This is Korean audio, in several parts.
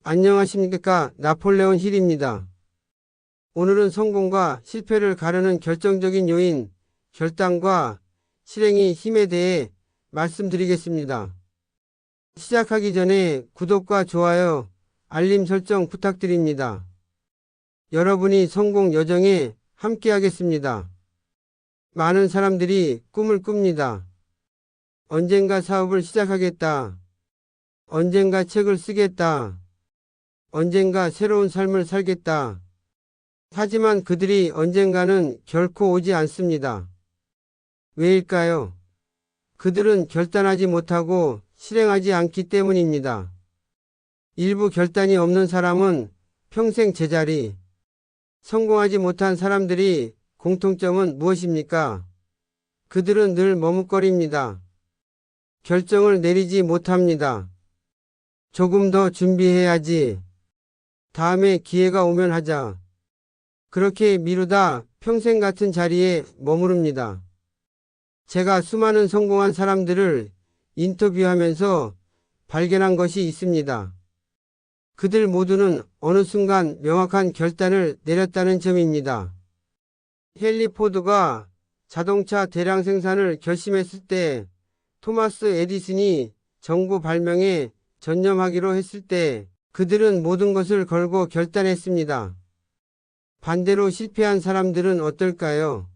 안녕하십니까. 나폴레온 힐입니다. 오늘은 성공과 실패를 가르는 결정적인 요인, 결단과 실행의 힘에 대해 말씀드리겠습니다. 시작하기 전에 구독과 좋아요, 알림 설정 부탁드립니다. 여러분이 성공 여정에 함께하겠습니다. 많은 사람들이 꿈을 꿉니다. 언젠가 사업을 시작하겠다. 언젠가 책을 쓰겠다. 언젠가 새로운 삶을 살겠다. 하지만 그들이 언젠가는 결코 오지 않습니다. 왜일까요? 그들은 결단하지 못하고 실행하지 않기 때문입니다. 일부 결단이 없는 사람은 평생 제자리. 성공하지 못한 사람들이 공통점은 무엇입니까? 그들은 늘 머뭇거립니다. 결정을 내리지 못합니다. 조금 더 준비해야지. 다음에 기회가 오면 하자. 그렇게 미루다 평생 같은 자리에 머무릅니다. 제가 수많은 성공한 사람들을 인터뷰하면서 발견한 것이 있습니다. 그들 모두는 어느 순간 명확한 결단을 내렸다는 점입니다. 헨리 포드가 자동차 대량 생산을 결심했을 때, 토마스 에디슨이 정보 발명에 전념하기로 했을 때 그들은 모든 것을 걸고 결단했습니다. 반대로 실패한 사람들은 어떨까요?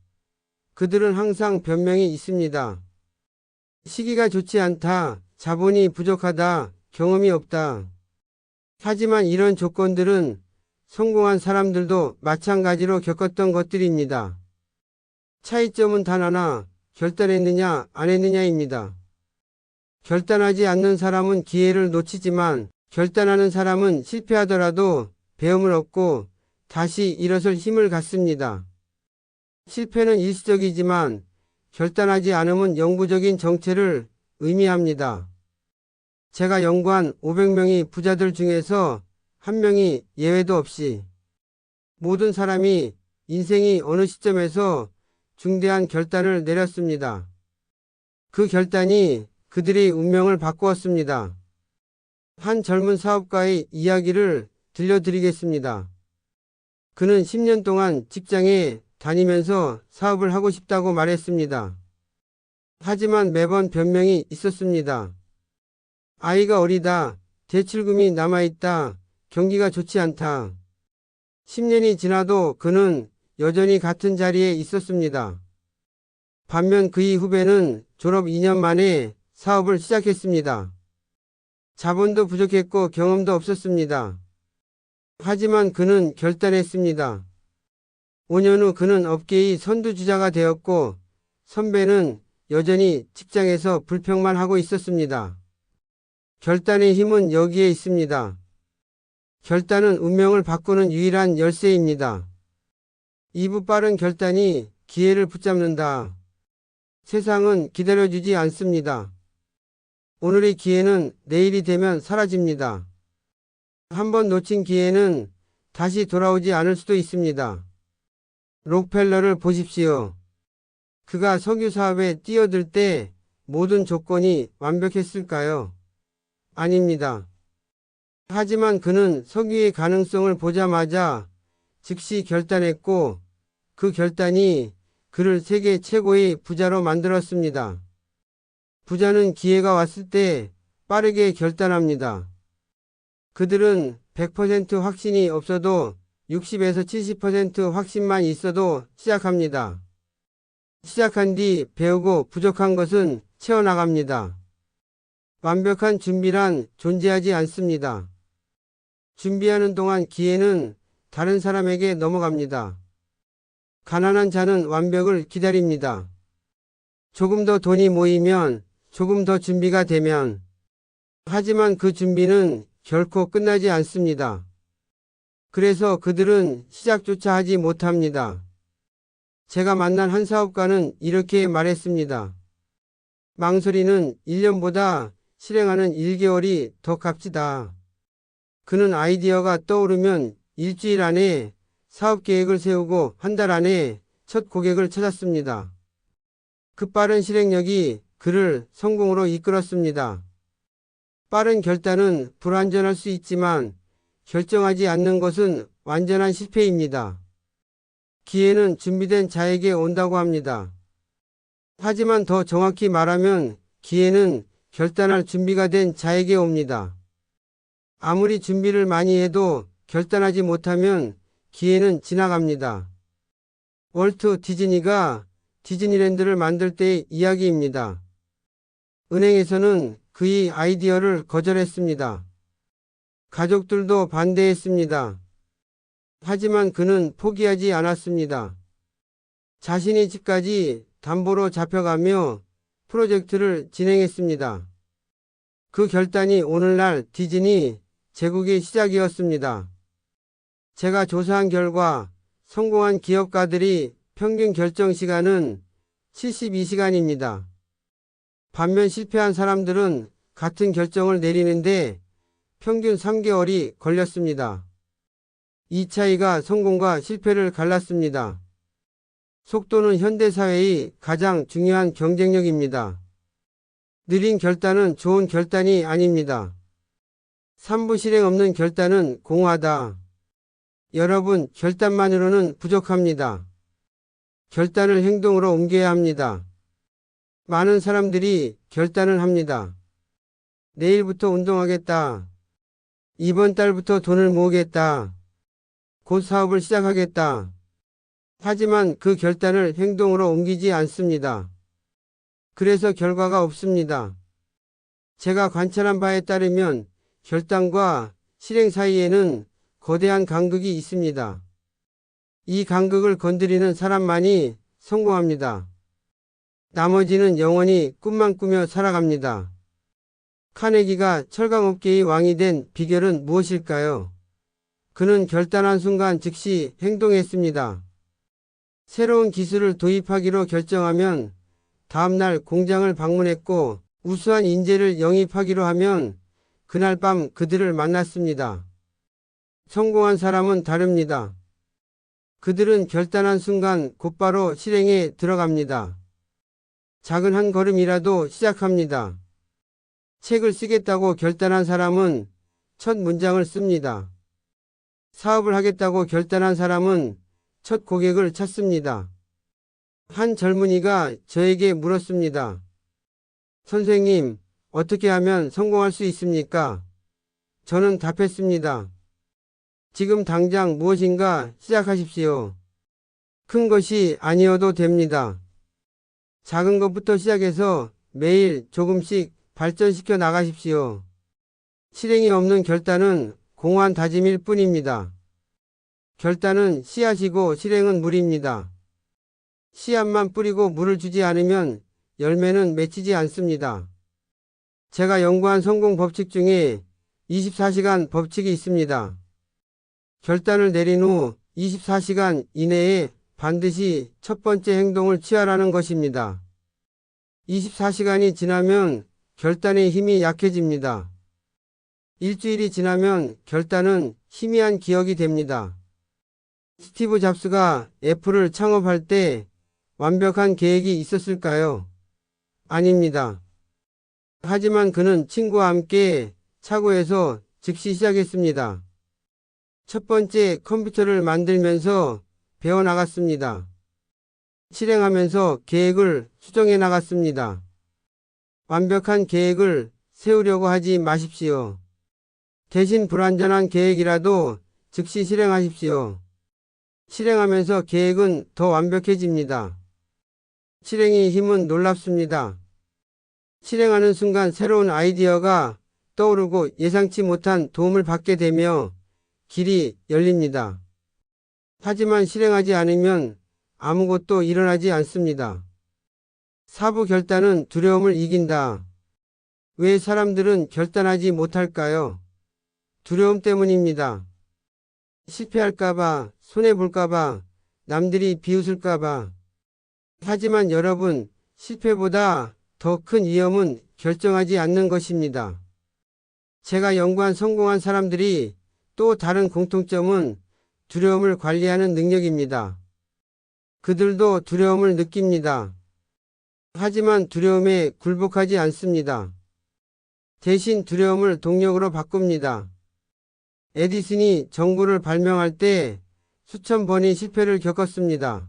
그들은 항상 변명이 있습니다. 시기가 좋지 않다, 자본이 부족하다, 경험이 없다. 하지만 이런 조건들은 성공한 사람들도 마찬가지로 겪었던 것들입니다. 차이점은 단 하나, 결단했느냐 안 했느냐입니다. 결단하지 않는 사람은 기회를 놓치지만 결단하는 사람은 실패하더라도 배움을 얻고 다시 일어설 힘을 갖습니다. 실패는 일시적이지만 결단하지 않음은 영구적인 정체를 의미합니다. 제가 연구한 500명의 부자들 중에서 한 명이 예외도 없이 모든 사람이 인생의 어느 시점에서 중대한 결단을 내렸습니다. 그 결단이 그들의 운명을 바꾸었습니다. 한 젊은 사업가의 이야기를 들려드리겠습니다. 그는 10년 동안 직장에 다니면서 사업을 하고 싶다고 말했습니다. 하지만 매번 변명이 있었습니다. 아이가 어리다, 대출금이 남아있다, 경기가 좋지 않다. 10년이 지나도 그는 여전히 같은 자리에 있었습니다. 반면 그의 후배는 졸업 2년 만에 사업을 시작했습니다. 자본도 부족했고 경험도 없었습니다. 하지만 그는 결단했습니다. 5년 후 그는 업계의 선두주자가 되었고 선배는 여전히 직장에서 불평만 하고 있었습니다. 결단의 힘은 여기에 있습니다. 결단은 운명을 바꾸는 유일한 열쇠입니다. 2부 빠른 결단이 기회를 붙잡는다. 세상은 기다려주지 않습니다. 오늘의 기회는 내일이 되면 사라집니다. 한번 놓친 기회는 다시 돌아오지 않을 수도 있습니다. 록펠러를 보십시오. 그가 석유 사업에 뛰어들 때 모든 조건이 완벽했을까요? 아닙니다. 하지만 그는 석유의 가능성을 보자마자 즉시 결단했고 그 결단이 그를 세계 최고의 부자로 만들었습니다. 부자는 기회가 왔을 때 빠르게 결단합니다. 그들은 100% 확신이 없어도 60에서 70% 확신만 있어도 시작합니다. 시작한 뒤 배우고 부족한 것은 채워나갑니다. 완벽한 준비란 존재하지 않습니다. 준비하는 동안 기회는 다른 사람에게 넘어갑니다. 가난한 자는 완벽을 기다립니다. 조금 더 돈이 모이면, 조금 더 준비가 되면, 하지만 그 준비는 결코 끝나지 않습니다. 그래서 그들은 시작조차 하지 못합니다. 제가 만난 한 사업가는 이렇게 말했습니다. 망설이는 1년보다 실행하는 1개월이 더 값지다. 그는 아이디어가 떠오르면 일주일 안에 사업 계획을 세우고 한 달 안에 첫 고객을 찾았습니다. 그 빠른 실행력이 그를 성공으로 이끌었습니다. 빠른 결단은 불완전할 수 있지만 결정하지 않는 것은 완전한 실패입니다. 기회는 준비된 자에게 온다고 합니다. 하지만 더 정확히 말하면 기회는 결단할 준비가 된 자에게 옵니다. 아무리 준비를 많이 해도 결단하지 못하면 기회는 지나갑니다. 월트 디즈니가 디즈니랜드를 만들 때의 이야기입니다. 은행에서는 그의 아이디어를 거절했습니다. 가족들도 반대했습니다. 하지만 그는 포기하지 않았습니다. 자신의 집까지 담보로 잡혀가며 프로젝트를 진행했습니다. 그 결단이 오늘날 디즈니 제국의 시작이었습니다. 제가 조사한 결과 성공한 기업가들이 평균 결정 시간은 72시간입니다. 반면 실패한 사람들은 같은 결정을 내리는데 평균 3개월이 걸렸습니다. 이 차이가 성공과 실패를 갈랐습니다. 속도는 현대사회의 가장 중요한 경쟁력입니다. 느린 결단은 좋은 결단이 아닙니다. 3부 실행 없는 결단은 공허하다. 여러분, 결단만으로는 부족합니다. 결단을 행동으로 옮겨야 합니다. 많은 사람들이 결단을 합니다. 내일부터 운동하겠다. 이번 달부터 돈을 모으겠다. 곧 사업을 시작하겠다. 하지만 그 결단을 행동으로 옮기지 않습니다. 그래서 결과가 없습니다. 제가 관찰한 바에 따르면 결단과 실행 사이에는 거대한 간극이 있습니다. 이 간극을 건드리는 사람만이 성공합니다. 나머지는 영원히 꿈만 꾸며 살아갑니다. 카네기가 철강업계의 왕이 된 비결은 무엇일까요? 그는 결단한 순간 즉시 행동했습니다. 새로운 기술을 도입하기로 결정하면 다음날 공장을 방문했고 우수한 인재를 영입하기로 하면 그날 밤 그들을 만났습니다. 성공한 사람은 다릅니다. 그들은 결단한 순간 곧바로 실행에 들어갑니다. 작은 한 걸음이라도 시작합니다. 책을 쓰겠다고 결단한 사람은 첫 문장을 씁니다. 사업을 하겠다고 결단한 사람은 첫 고객을 찾습니다. 한 젊은이가 저에게 물었습니다. 선생님, 어떻게 하면 성공할 수 있습니까? 저는 답했습니다. 지금 당장 무엇인가 시작하십시오. 큰 것이 아니어도 됩니다. 작은 것부터 시작해서 매일 조금씩 발전시켜 나가십시오. 실행이 없는 결단은 공허한 다짐일 뿐입니다. 결단은 씨앗이고 실행은 물입니다. 씨앗만 뿌리고 물을 주지 않으면 열매는 맺히지 않습니다. 제가 연구한 성공 법칙 중에 24시간 법칙이 있습니다. 결단을 내린 후 24시간 이내에 반드시 첫 번째 행동을 취하라는 것입니다. 24시간이 지나면 결단의 힘이 약해집니다. 일주일이 지나면 결단은 희미한 기억이 됩니다. 스티브 잡스가 애플을 창업할 때 완벽한 계획이 있었을까요? 아닙니다. 하지만 그는 친구와 함께 차고에서 즉시 시작했습니다. 첫 번째 컴퓨터를 만들면서 배워나갔습니다. 실행하면서 계획을 수정해 나갔습니다. 완벽한 계획을 세우려고 하지 마십시오. 대신 불완전한 계획이라도 즉시 실행하십시오. 실행하면서 계획은 더 완벽해집니다. 실행의 힘은 놀랍습니다. 실행하는 순간 새로운 아이디어가 떠오르고 예상치 못한 도움을 받게 되며 길이 열립니다. 하지만 실행하지 않으면 아무것도 일어나지 않습니다. 사부 결단은 두려움을 이긴다. 왜 사람들은 결단하지 못할까요? 두려움 때문입니다. 실패할까봐, 손해볼까봐, 남들이 비웃을까봐. 하지만 여러분, 실패보다 더 큰 위험은 결정하지 않는 것입니다. 제가 연구한 성공한 사람들이 또 다른 공통점은 두려움을 관리하는 능력입니다. 그들도 두려움을 느낍니다. 하지만 두려움에 굴복하지 않습니다. 대신 두려움을 동력으로 바꿉니다. 에디슨이 전구를 발명할 때 수천 번의 실패를 겪었습니다.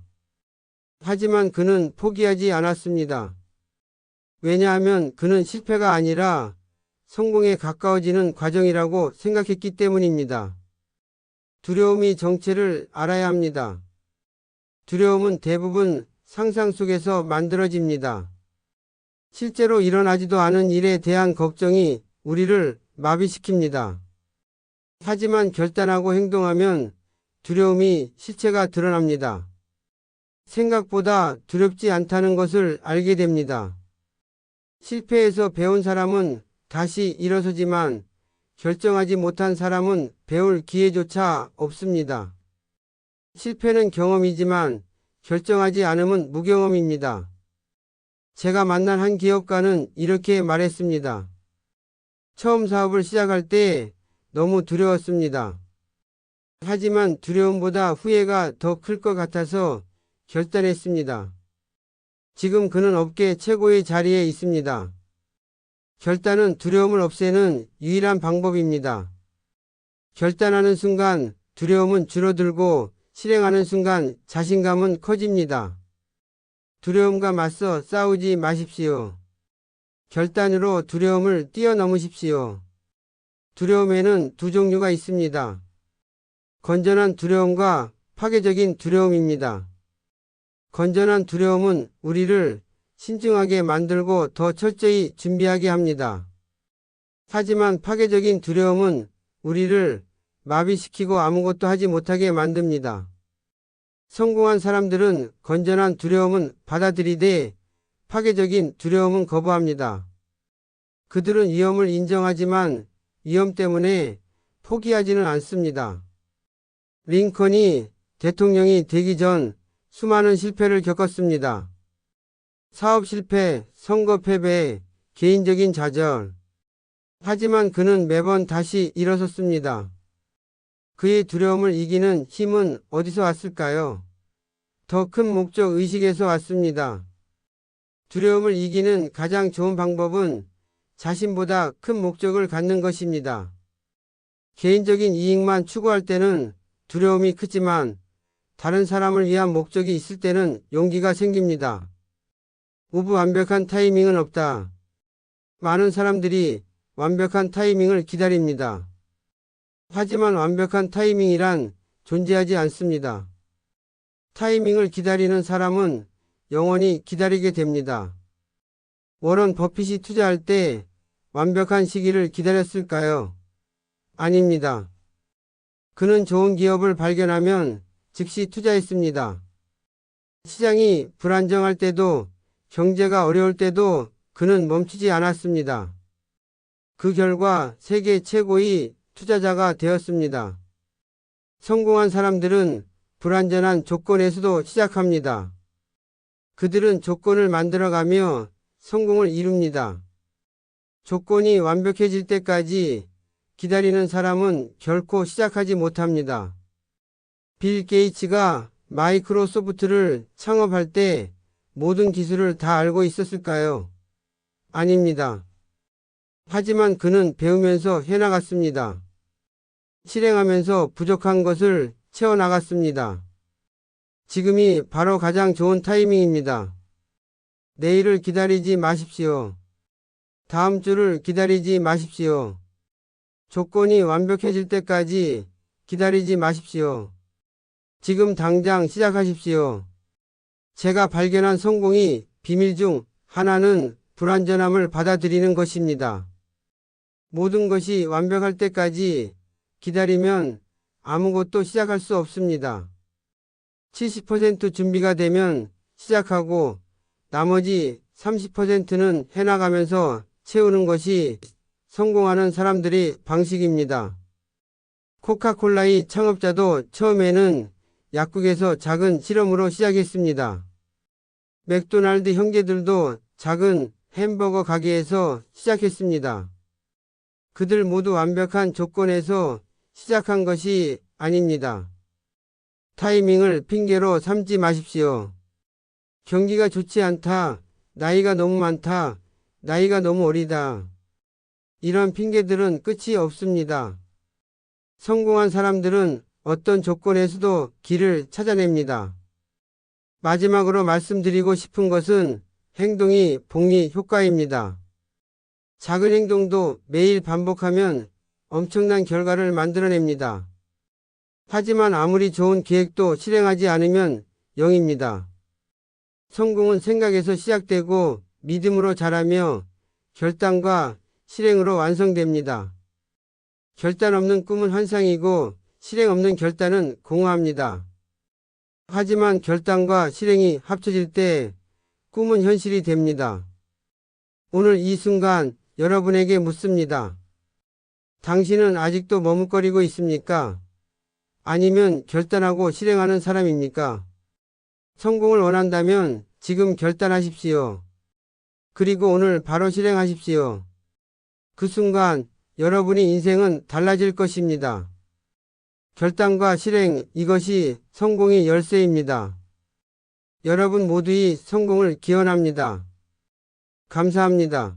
하지만 그는 포기하지 않았습니다. 왜냐하면 그는 실패가 아니라 성공에 가까워지는 과정이라고 생각했기 때문입니다. 두려움이 정체를 알아야 합니다. 두려움은 대부분 상상 속에서 만들어집니다. 실제로 일어나지도 않은 일에 대한 걱정이 우리를 마비시킵니다. 하지만 결단하고 행동하면 두려움이 실체가 드러납니다. 생각보다 두렵지 않다는 것을 알게 됩니다. 실패해서 배운 사람은 다시 일어서지만 결정하지 못한 사람은 배울 기회조차 없습니다. 실패는 경험이지만 결정하지 않음은 무경험입니다. 제가 만난 한 기업가는 이렇게 말했습니다. 처음 사업을 시작할 때 너무 두려웠습니다. 하지만 두려움보다 후회가 더 클 것 같아서 결단했습니다. 지금 그는 업계 최고의 자리에 있습니다. 결단은 두려움을 없애는 유일한 방법입니다. 결단하는 순간 두려움은 줄어들고 실행하는 순간 자신감은 커집니다. 두려움과 맞서 싸우지 마십시오. 결단으로 두려움을 뛰어넘으십시오. 두려움에는 두 종류가 있습니다. 건전한 두려움과 파괴적인 두려움입니다. 건전한 두려움은 우리를 신중하게 만들고 더 철저히 준비하게 합니다. 하지만 파괴적인 두려움은 우리를 마비시키고 아무것도 하지 못하게 만듭니다. 성공한 사람들은 건전한 두려움은 받아들이되 파괴적인 두려움은 거부합니다. 그들은 위험을 인정하지만 위험 때문에 포기하지는 않습니다. 링컨이 대통령이 되기 전 수많은 실패를 겪었습니다. 사업 실패, 선거 패배, 개인적인 좌절. 하지만 그는 매번 다시 일어섰습니다. 그의 두려움을 이기는 힘은 어디서 왔을까요? 더 큰 목적 의식에서 왔습니다. 두려움을 이기는 가장 좋은 방법은 자신보다 큰 목적을 갖는 것입니다. 개인적인 이익만 추구할 때는 두려움이 크지만 다른 사람을 위한 목적이 있을 때는 용기가 생깁니다. 우부 완벽한 타이밍은 없다. 많은 사람들이 완벽한 타이밍을 기다립니다. 하지만 완벽한 타이밍이란 존재하지 않습니다. 타이밍을 기다리는 사람은 영원히 기다리게 됩니다. 워런 버핏이 투자할 때 완벽한 시기를 기다렸을까요? 아닙니다. 그는 좋은 기업을 발견하면 즉시 투자했습니다. 시장이 불안정할 때도 경제가 어려울 때도 그는 멈추지 않았습니다. 그 결과 세계 최고의 투자자가 되었습니다. 성공한 사람들은 불완전한 조건에서도 시작합니다. 그들은 조건을 만들어가며 성공을 이룹니다. 조건이 완벽해질 때까지 기다리는 사람은 결코 시작하지 못합니다. 빌 게이츠가 마이크로소프트를 창업할 때 모든 기술을 다 알고 있었을까요? 아닙니다. 하지만 그는 배우면서 해나갔습니다. 실행하면서 부족한 것을 채워나갔습니다. 지금이 바로 가장 좋은 타이밍입니다. 내일을 기다리지 마십시오. 다음 주를 기다리지 마십시오. 조건이 완벽해질 때까지 기다리지 마십시오. 지금 당장 시작하십시오. 제가 발견한 성공의 비밀 중 하나는 불완전함을 받아들이는 것입니다. 모든 것이 완벽할 때까지 기다리면 아무것도 시작할 수 없습니다. 70% 준비가 되면 시작하고 나머지 30%는 해나가면서 채우는 것이 성공하는 사람들의 방식입니다. 코카콜라의 창업자도 처음에는 약국에서 작은 실험으로 시작했습니다. 맥도날드 형제들도 작은 햄버거 가게에서 시작했습니다. 그들 모두 완벽한 조건에서 시작한 것이 아닙니다. 타이밍을 핑계로 삼지 마십시오. 경기가 좋지 않다. 나이가 너무 많다. 나이가 너무 어리다. 이런 핑계들은 끝이 없습니다. 성공한 사람들은 어떤 조건에서도 길을 찾아냅니다. 마지막으로 말씀드리고 싶은 것은 행동이 복리 효과입니다. 작은 행동도 매일 반복하면 엄청난 결과를 만들어냅니다. 하지만 아무리 좋은 계획도 실행하지 않으면 0입니다. 성공은 생각에서 시작되고 믿음으로 자라며 결단과 실행으로 완성됩니다. 결단 없는 꿈은 환상이고 실행 없는 결단은 공허합니다. 하지만 결단과 실행이 합쳐질 때 꿈은 현실이 됩니다. 오늘 이 순간 여러분에게 묻습니다. 당신은 아직도 머뭇거리고 있습니까? 아니면 결단하고 실행하는 사람입니까? 성공을 원한다면 지금 결단하십시오. 그리고 오늘 바로 실행하십시오. 그 순간 여러분의 인생은 달라질 것입니다. 결단과 실행, 이것이 성공의 열쇠입니다. 여러분 모두의 성공을 기원합니다. 감사합니다.